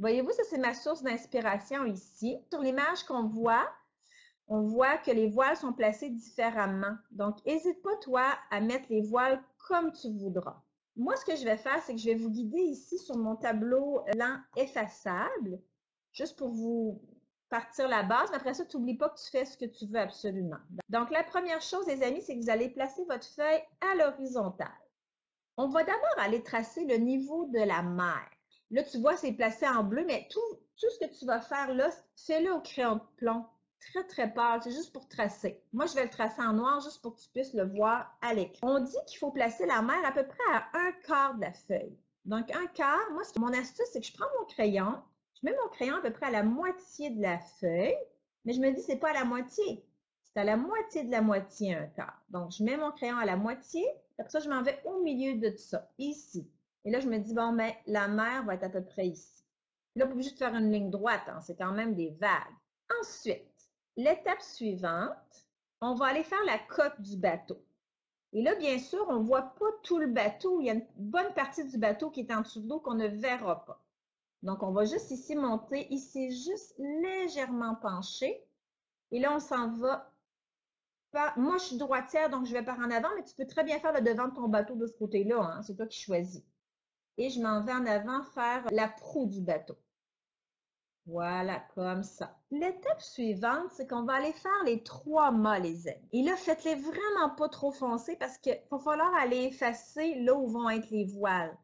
Voyez-vous, ça c'est ma source d'inspiration ici. Sur l'image qu'on voit, on voit que les voiles sont placées différemment. Donc, n'hésite pas, toi, à mettre les voiles comme tu voudras. Moi, ce que je vais faire, c'est que je vais vous guider ici sur mon tableau blanc effaçable, juste pour vous partir la base. Mais après ça, tu n'oublies pas que tu fais ce que tu veux absolument. Donc, la première chose, les amis, c'est que vous allez placer votre feuille à l'horizontale. On va d'abord aller tracer le niveau de la mer. Là, tu vois, c'est placé en bleu, mais tout ce que tu vas faire là, fais-le au crayon de plomb. Très, très pâle. C'est juste pour tracer. Moi, je vais le tracer en noir juste pour que tu puisses le voir à l'écran. On dit qu'il faut placer la mer à peu près à 1/4 de la feuille. Donc, 1/4, moi, mon astuce, c'est que je prends mon crayon, je mets mon crayon à peu près à la moitié de la feuille, mais je me dis, c'est pas à la moitié. C'est à la moitié de la moitié, 1/4. Donc, je mets mon crayon à la moitié, après ça, je m'en vais au milieu de tout ça, ici. Et là, je me dis, bon, ben, la mer va être à peu près ici. Là, pas obligé de faire une ligne droite, hein, c'est quand même des vagues. Ensuite, l'étape suivante, on va aller faire la coque du bateau. Et là, bien sûr, on ne voit pas tout le bateau. Il y a une bonne partie du bateau qui est en dessous de l'eau qu'on ne verra pas. Donc, on va juste ici monter. Ici, juste légèrement penché. Et là, on s'en va. Moi, je suis droitière, donc je vais par en avant, mais tu peux très bien faire le devant de ton bateau de ce côté-là. Hein? C'est toi qui choisis. Et je m'en vais en avant faire la proue du bateau. Voilà, comme ça. L'étape suivante, c'est qu'on va aller faire les 3 mâts, les amis. Et là, faites-les vraiment pas trop foncés parce qu'il va falloir aller effacer là où vont être les voiles.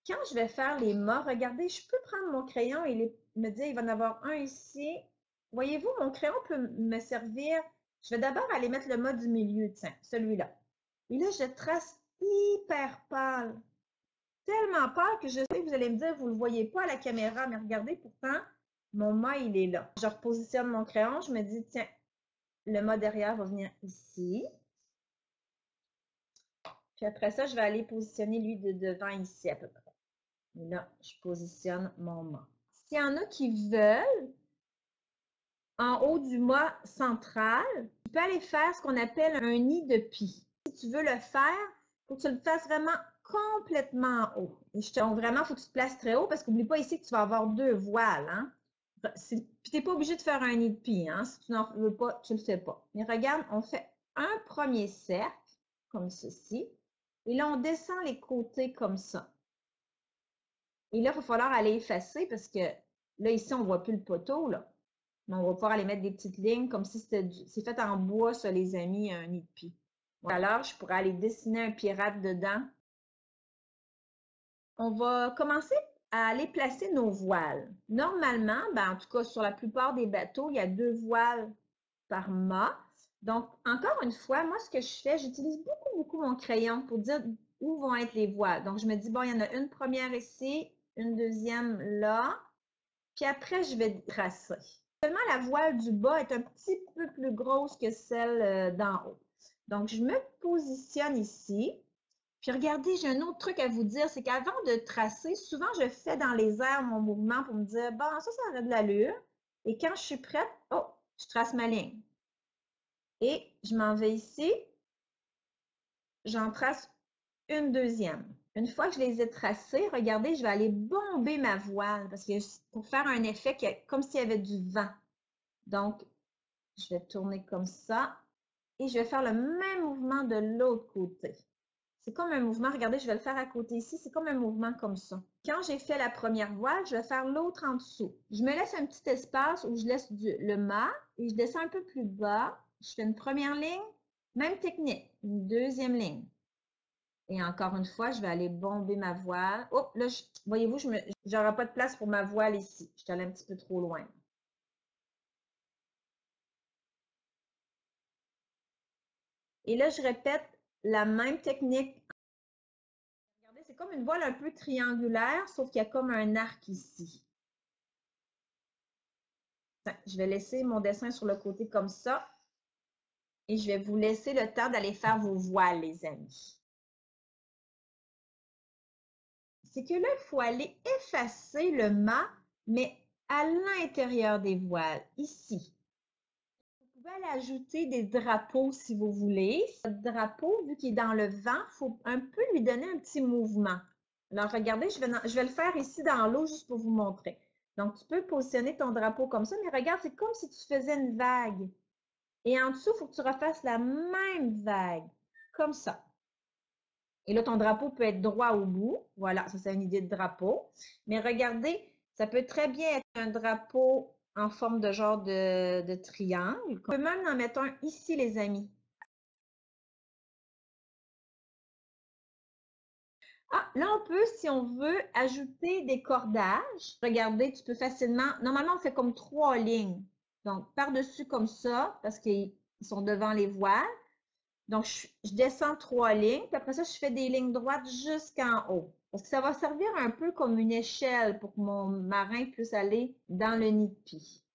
Quand je vais faire les mâts, regardez, je peux prendre mon crayon et me dire, il va en avoir un ici. Voyez-vous, mon crayon peut me servir. Je vais d'abord aller mettre le mât du milieu, tiens, celui-là. Et là, je trace hyper pâle. Tellement pâle que je sais que vous allez me dire, vous ne le voyez pas à la caméra, mais regardez, pourtant, mon mât, il est là. Je repositionne mon crayon, je me dis, tiens, le mât derrière va venir ici. Puis après ça, je vais aller positionner lui de devant ici à peu près. Et là, je positionne mon mât. S'il y en a qui veulent, en haut du mât central, tu peux aller faire ce qu'on appelle un nid de pie. Si tu veux le faire, il faut que tu le fasses vraiment complètement en haut. Donc, vraiment, il faut que tu te places très haut parce qu'oublie pas ici que tu vas avoir 2 voiles. Hein? Puis, tu n'es pas obligé de faire un nid de pie. Hein? Si tu n'en veux pas, tu ne le fais pas. Mais regarde, on fait un premier cercle, comme ceci. Et là, on descend les côtés comme ça. Et là, il va falloir aller effacer parce que là, ici, on ne voit plus le poteau. Là. Mais on va pouvoir aller mettre des petites lignes comme si c'est fait en bois, ça, les amis, un nid de pie. Alors, je pourrais aller dessiner un pirate dedans. On va commencer à aller placer nos voiles. Normalement, en tout cas, sur la plupart des bateaux, il y a 2 voiles par mât. Donc, encore une fois, moi, ce que je fais, j'utilise beaucoup mon crayon pour dire où vont être les voiles. Donc, je me dis, bon, il y en a une première ici, une deuxième là, puis après, je vais tracer. Seulement, la voile du bas est un petit peu plus grosse que celle d'en haut. Donc, je me positionne ici. Puis regardez, j'ai un autre truc à vous dire, c'est qu'avant de tracer, souvent je fais dans les airs mon mouvement pour me dire, bon, ça aurait de l'allure. Et quand je suis prête, oh, je trace ma ligne. Et je m'en vais ici, j'en trace une deuxième. Une fois que je les ai tracées, regardez, je vais aller bomber ma voile parce que pour faire un effet comme s'il y avait du vent. Donc, je vais tourner comme ça et je vais faire le même mouvement de l'autre côté. C'est comme un mouvement, regardez, je vais le faire à côté ici, c'est comme un mouvement comme ça. Quand j'ai fait la première voile, je vais faire l'autre en dessous. Je me laisse un petit espace où je laisse le mât et je descends un peu plus bas. Je fais une première ligne, même technique, une deuxième ligne. Et encore une fois, je vais aller bomber ma voile. Oh, là, voyez-vous, j'aurai pas de place pour ma voile ici. Je suis allée un petit peu trop loin. Et là, je répète la même technique. Regardez, c'est comme une voile un peu triangulaire, sauf qu'il y a comme un arc ici. Je vais laisser mon dessin sur le côté comme ça. Et je vais vous laisser le temps d'aller faire vos voiles, les amis. C'est que là, il faut aller effacer le mât, mais à l'intérieur des voiles, ici. Vous pouvez aller ajouter des drapeaux si vous voulez. Votre drapeau, vu qu'il est dans le vent, il faut un peu lui donner un petit mouvement. Alors, regardez, je vais le faire ici dans l'eau juste pour vous montrer. Donc, tu peux positionner ton drapeau comme ça, mais regarde, c'est comme si tu faisais une vague. Et en dessous, il faut que tu refasses la même vague, comme ça. Et là, ton drapeau peut être droit au bout. Voilà, ça, c'est une idée de drapeau. Mais regardez, ça peut très bien être un drapeau en forme de genre de triangle. On peut même en mettre un ici, les amis. Ah, là, on peut, si on veut, ajouter des cordages. Regardez, tu peux facilement... Normalement, on fait comme 3 lignes. Donc, par-dessus comme ça, parce qu'ils sont devant les voiles. Donc, je descends 3 lignes, puis après ça, je fais des lignes droites jusqu'en haut. Parce que ça va servir un peu comme une échelle pour que mon marin puisse aller dans le nid de pie.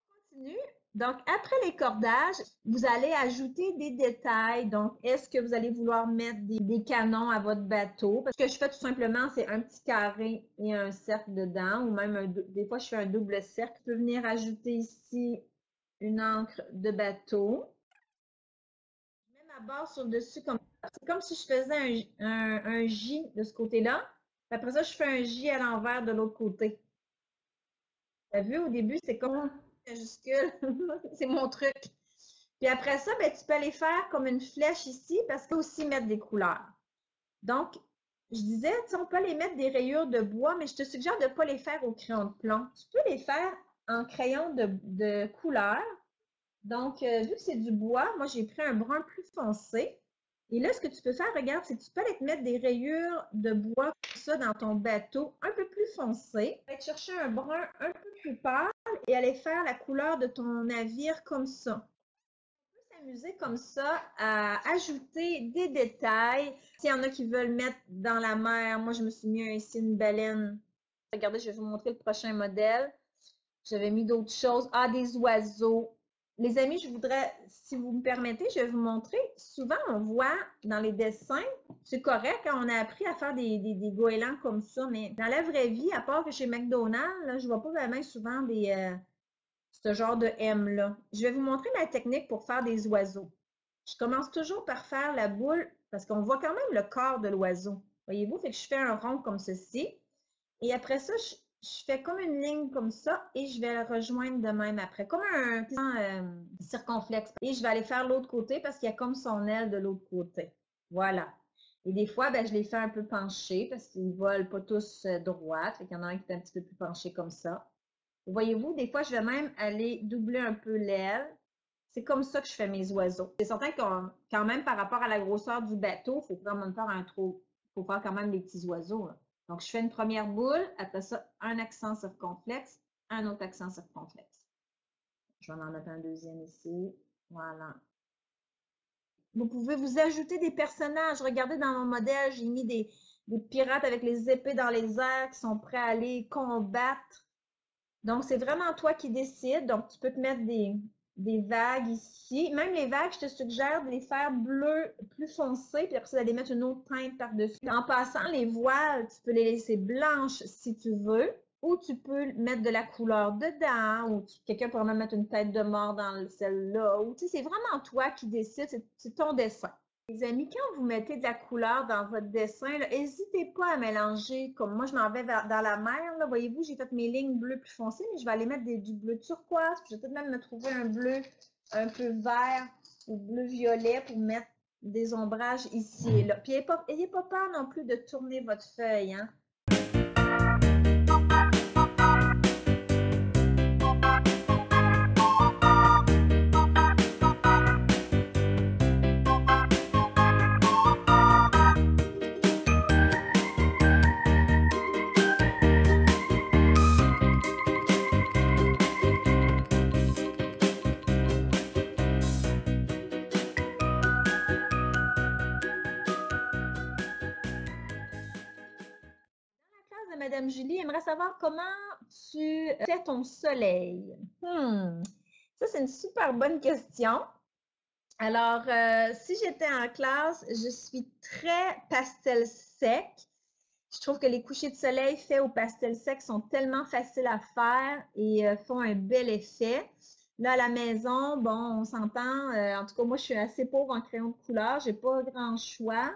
On continue. Donc, après les cordages, vous allez ajouter des détails. Donc, est-ce que vous allez vouloir mettre des canons à votre bateau? Parce que je fais tout simplement, c'est un petit carré et un cercle dedans, ou même des fois, je fais un double cercle. Je peux venir ajouter ici une encre de bateau. Je mets ma barre sur le dessus comme ça. C'est comme si je faisais un J de ce côté-là. Après ça, je fais un J à l'envers de l'autre côté. Tu as vu, au début, c'est comme majuscule. C'est mon truc. Puis après ça, ben, tu peux aller faire comme une flèche ici parce qu'il faut aussi mettre des couleurs. Donc, je disais, on peut les mettre des rayures de bois, mais je te suggère de ne pas les faire au crayon de plomb. Tu peux les faire en crayon de couleur. Donc, vu que c'est du bois, moi, j'ai pris un brun plus foncé. Et là, ce que tu peux faire, regarde, c'est que tu peux aller te mettre des rayures de bois comme ça dans ton bateau, un peu plus foncé. Tu vas chercher un brun un peu plus pâle et aller faire la couleur de ton navire comme ça. On peut s'amuser comme ça à ajouter des détails. S'il y en a qui veulent mettre dans la mer, moi, je me suis mis ici une baleine. Regardez, je vais vous montrer le prochain modèle. J'avais mis d'autres choses. Ah, des oiseaux. Les amis, je voudrais, si vous me permettez, je vais vous montrer. Souvent, on voit dans les dessins, c'est correct, on a appris à faire des goélands comme ça, mais dans la vraie vie, à part que chez McDonald's, là, je ne vois pas vraiment souvent ce genre de M-là. Je vais vous montrer la technique pour faire des oiseaux. Je commence toujours par faire la boule, parce qu'on voit quand même le corps de l'oiseau. Voyez-vous? Fait que je fais un rond comme ceci. Et après ça, je fais comme une ligne comme ça et je vais le rejoindre de même après, comme un circonflexe. Et je vais aller faire l'autre côté parce qu'il y a comme son aile de l'autre côté. Voilà. Et des fois, ben, je les fais un peu pencher parce qu'ils ne volent pas tous droite. Il y en a un qui est un petit peu plus penché comme ça. Voyez-vous, des fois, je vais même aller doubler un peu l'aile. C'est comme ça que je fais mes oiseaux. C'est certain que quand même, par rapport à la grosseur du bateau, il faut quand même faire faut faire quand même des petits oiseaux, là. Donc, je fais une première boule, après ça, un accent circonflexe, un autre accent circonflexe. Je vais en mettre un deuxième ici. Voilà. Vous pouvez vous ajouter des personnages. Regardez dans mon modèle, j'ai mis des pirates avec les épées dans les airs qui sont prêts à aller combattre. Donc, c'est vraiment toi qui décides. Donc, tu peux te mettre des vagues ici. Même les vagues, je te suggère de les faire bleues plus foncées, puis après ça, d'aller mettre une autre teinte par-dessus. En passant, les voiles, tu peux les laisser blanches si tu veux, ou tu peux mettre de la couleur dedans, ou quelqu'un pourrait même mettre une tête de mort dans celle-là. Ou, tu sais, c'est vraiment toi qui décides, c'est ton dessin. Les amis, quand vous mettez de la couleur dans votre dessin, n'hésitez pas à mélanger. Comme moi, je m'en vais dans la mer. Voyez-vous, j'ai fait mes lignes bleues plus foncées, mais je vais aller mettre du bleu turquoise. Puis je vais peut-être même me trouver un bleu un peu vert ou bleu violet pour mettre des ombrages ici et là. Puis n'ayez pas peur non plus de tourner votre feuille, hein. Madame Julie aimerait savoir comment tu fais ton soleil. Ça, c'est une super bonne question. Alors, si j'étais en classe, je suis très pastel sec. Je trouve que les couchers de soleil faits au pastel sec sont tellement faciles à faire et font un bel effet. Là, à la maison, bon, on s'entend. En tout cas, moi, je suis assez pauvre en crayon de couleur. Je n'ai pas grand choix.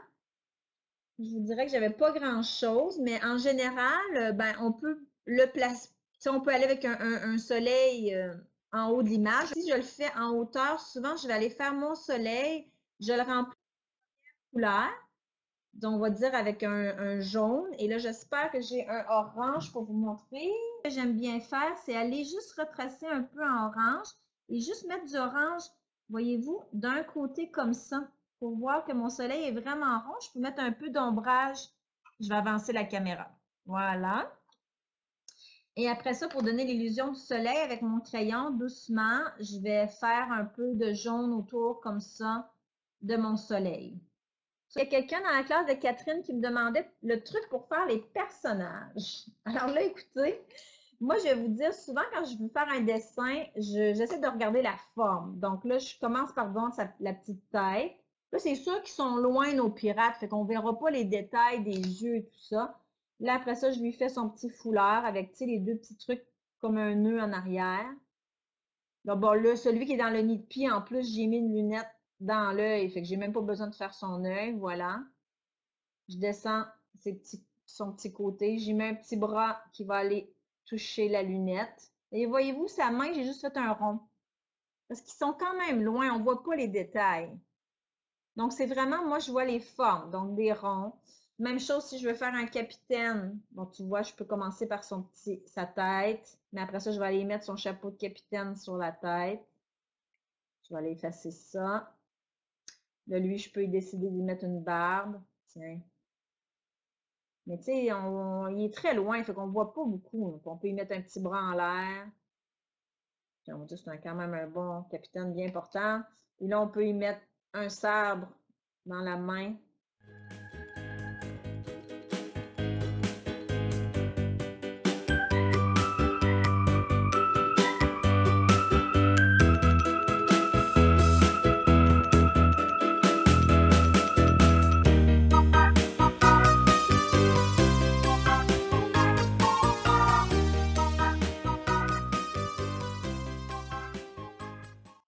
je vous dirais que j'avais pas grand-chose, mais en général, ben, on peut le placer, on peut aller avec un soleil en haut de l'image. Si je le fais en hauteur, souvent, je vais aller faire mon soleil, je le remplis de couleur, donc on va dire avec un jaune. Et là, j'espère que j'ai un orange pour vous montrer. Ce que j'aime bien faire, c'est aller juste retracer un peu en orange et juste mettre du orange, voyez-vous, d'un côté comme ça, pour voir que mon soleil est vraiment rond. Je peux mettre un peu d'ombrage. Je vais avancer la caméra. Voilà. Et après ça, pour donner l'illusion du soleil avec mon crayon, doucement, je vais faire un peu de jaune autour comme ça de mon soleil. Il y a quelqu'un dans la classe de Catherine qui me demandait le truc pour faire les personnages. Alors là, écoutez, moi, je vais vous dire, souvent, quand je veux faire un dessin, j'essaie de regarder la forme. Donc là, je commence par voir la petite tête. Là, c'est sûr qu'ils sont loin, nos pirates, fait qu'on ne verra pas les détails des yeux et tout ça. Là, après ça, je lui fais son petit foulard avec, tu sais, les deux petits trucs comme un nœud en arrière. Là, bon, là, celui qui est dans le nid de pie, en plus, j'ai mis une lunette dans l'œil, fait que j'ai même pas besoin de faire son œil, voilà. Je descends son petit côté. J'y mets un petit bras qui va aller toucher la lunette. Et voyez-vous, sa main, j'ai juste fait un rond. Parce qu'ils sont quand même loin, on ne voit pas les détails. Donc, c'est vraiment, moi, je vois les formes, donc des ronds. Même chose si je veux faire un capitaine. Donc, tu vois, je peux commencer par sa tête, mais après ça, je vais aller mettre son chapeau de capitaine sur la tête. Je vais aller effacer ça. Là, lui, je peux y décider d'y mettre une barbe. Tiens. Mais tu sais, il est très loin, fait qu'on ne voit pas beaucoup. On peut y mettre un petit bras en l'air. On va dire que c'est quand même un bon capitaine bien portant. Et là, on peut y mettre un sabre dans la main.